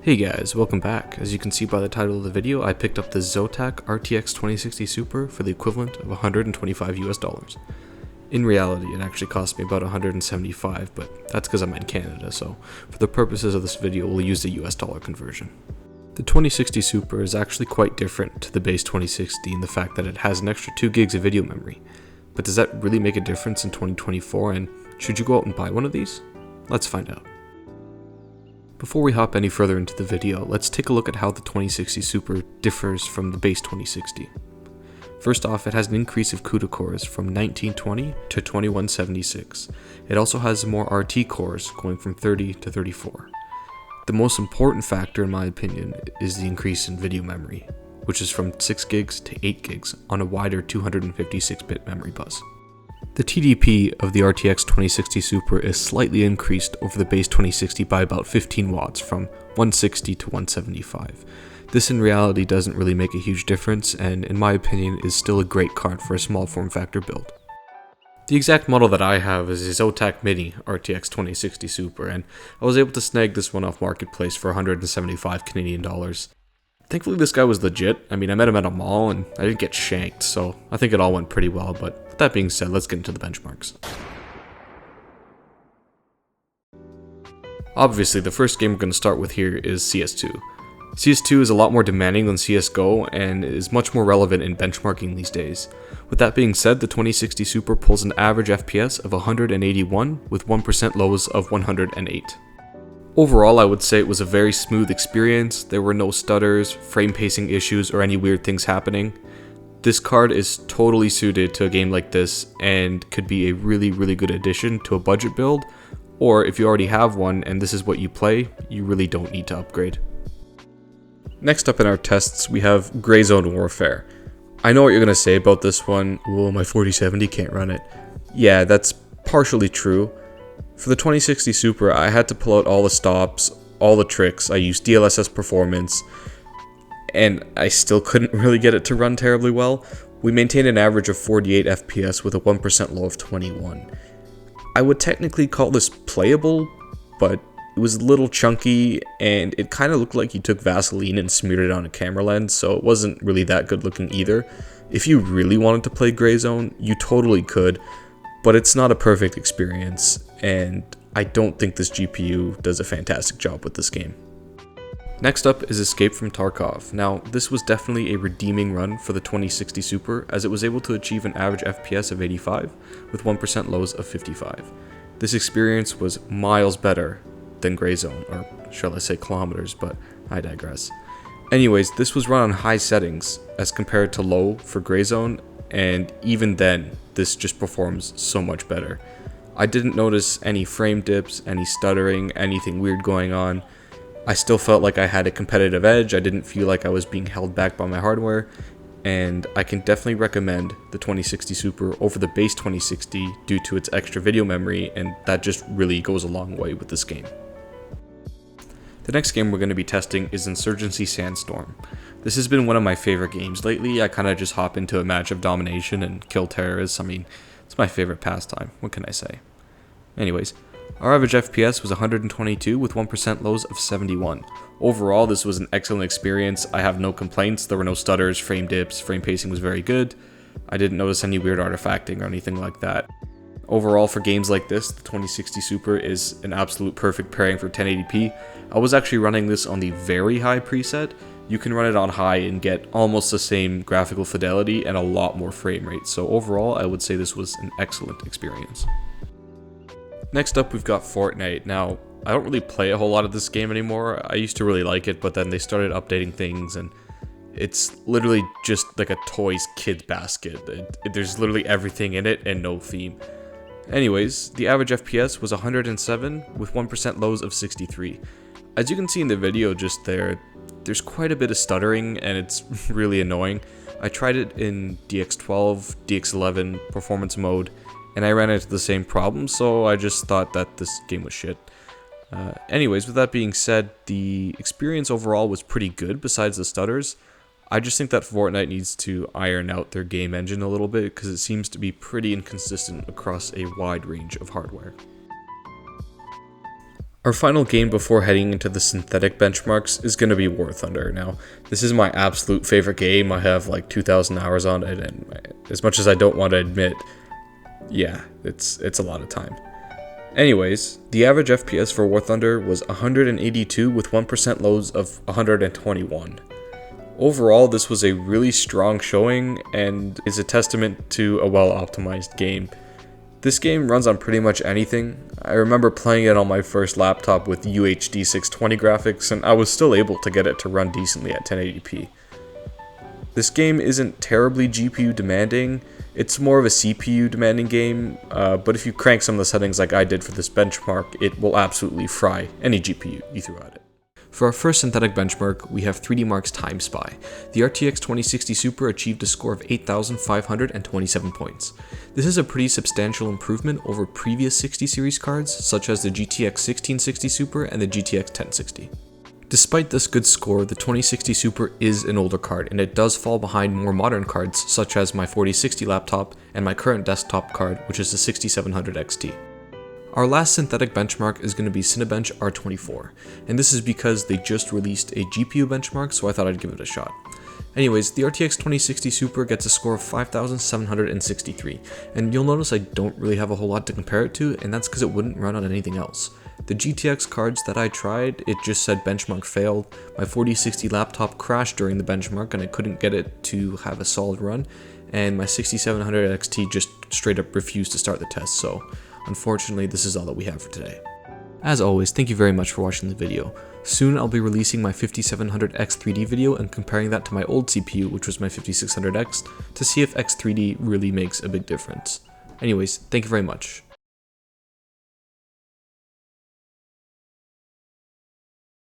Hey guys, welcome back. As you can see by the title of the video, I picked up the Zotac RTX 2060 Super for the equivalent of $125 US. In reality, it actually cost me about $175, but that's because I'm in Canada, so for the purposes of this video, we'll use the US dollar conversion. The 2060 Super is actually quite different to the base 2060 in the fact that it has an extra 2 gigs of video memory. But does that really make a difference in 2024, and should you go out and buy one of these? Let's find out. Before we hop any further into the video, let's take a look at how the 2060 Super differs from the base 2060. First off, it has an increase of CUDA cores from 1920 to 2176. It also has more RT cores, going from 30 to 34. The most important factor in my opinion is the increase in video memory, which is from 6 gigs to 8 gigs on a wider 256-bit memory bus. The TDP of the RTX 2060 Super is slightly increased over the base 2060 by about 15 watts from 160 to 175. This in reality doesn't really make a huge difference and in my opinion is still a great card for a small form factor build. The exact model that I have is a Zotac Mini RTX 2060 Super and I was able to snag this one off Marketplace for 175 Canadian dollars. Thankfully this guy was legit. I met him at a mall and I didn't get shanked, so I think it all went pretty well, but with that being said, let's get into the benchmarks. Obviously, the first game we're going to start with here is CS2. CS2 is a lot more demanding than CSGO and is much more relevant in benchmarking these days. With that being said, the 2060 Super pulls an average FPS of 181 with 1% lows of 108. Overall, I would say it was a very smooth experience. There were no stutters, frame pacing issues, or any weird things happening. This card is totally suited to a game like this and could be a really good addition to a budget build, or if you already have one and this is what you play, you really don't need to upgrade. Next up in our tests, we have Gray Zone Warfare. I know what you're going to say about this one. Well, my 4070 can't run it. Yeah, that's partially true. For the 2060 Super, I had to pull out all the stops, all the tricks. I used DLSS performance, and I still couldn't really get it to run terribly well. We maintained an average of 48 FPS with a 1% low of 21. I would technically call this playable, but it was a little chunky, and it kind of looked like you took Vaseline and smeared it on a camera lens, so it wasn't really that good looking either. If you really wanted to play Gray Zone, you totally could, but it's not a perfect experience, and I don't think this GPU does a fantastic job with this game. Next up is Escape from Tarkov. Now, this was definitely a redeeming run for the 2060 Super, as it was able to achieve an average FPS of 85 with 1% lows of 55. This experience was miles better than Gray Zone, or shall I say kilometers, but I digress. Anyways, this was run on high settings as compared to low for Gray Zone, and even then, this just performs so much better. I didn't notice any frame dips, any stuttering, anything weird going on. I still felt like I had a competitive edge. I didn't feel like I was being held back by my hardware, and I can definitely recommend the 2060 Super over the base 2060 due to its extra video memory, and that just really goes a long way with this game. The next game we're going to be testing is Insurgency Sandstorm. This has been one of my favorite games lately. I kind of just hop into a match of domination and kill terrorists. It's my favorite pastime. What can I say? Anyways, our average FPS was 122 with 1% lows of 71. Overall, this was an excellent experience. I have no complaints. There were no stutters, frame dips, frame pacing was very good. I didn't notice any weird artifacting or anything like that. Overall, for games like this, the 2060 Super is an absolute perfect pairing for 1080p. I was actually running this on the very high preset. You can run it on high and get almost the same graphical fidelity and a lot more frame rate. So overall, I would say this was an excellent experience. Next up, we've got Fortnite. Now, I don't really play a whole lot of this game anymore. I used to really like it, but then they started updating things and it's literally just like a toys kid basket. There's literally everything in it and no theme. Anyways, the average FPS was 107 with 1% lows of 63. As you can see in the video just there's quite a bit of stuttering and it's really annoying. I tried it in DX12, DX11 performance mode, and I ran into the same problem, so I just thought that this game was shit. Anyways, with that being said, the experience overall was pretty good besides the stutters. I just think that Fortnite needs to iron out their game engine a little bit because it seems to be pretty inconsistent across a wide range of hardware. Our final game before heading into the synthetic benchmarks is going to be War Thunder. Now, this is my absolute favorite game. I have like 2,000 hours on it, and as much as I don't want to admit, yeah, it's a lot of time. Anyways, the average FPS for War Thunder was 182 with 1% loads of 121. Overall, this was a really strong showing and is a testament to a well-optimized game. This game runs on pretty much anything. I remember playing it on my first laptop with UHD 620 graphics, and I was still able to get it to run decently at 1080p. This game isn't terribly GPU demanding, it's more of a CPU demanding game, but if you crank some of the settings like I did for this benchmark, it will absolutely fry any GPU you throw at it. For our first synthetic benchmark, we have 3D Mark's Time Spy. The RTX 2060 Super achieved a score of 8,527 points. This is a pretty substantial improvement over previous 60 series cards, such as the GTX 1660 Super and the GTX 1060. Despite this good score, the 2060 Super is an older card, and it does fall behind more modern cards, such as my 4060 laptop and my current desktop card, which is the 6700 XT. Our last synthetic benchmark is going to be Cinebench R24, and this is because they just released a GPU benchmark, so I thought I'd give it a shot. Anyways, the RTX 2060 Super gets a score of 5,763, and you'll notice I don't really have a whole lot to compare it to, and that's because it wouldn't run on anything else. The GTX cards that I tried, it just said benchmark failed. My 4060 laptop crashed during the benchmark and I couldn't get it to have a solid run, and my 6700 XT just straight up refused to start the test, so unfortunately, this is all that we have for today. As always, thank you very much for watching the video. Soon I'll be releasing my 5700X 3D video and comparing that to my old CPU, which was my 5600X, to see if X3D really makes a big difference. Anyways, thank you very much.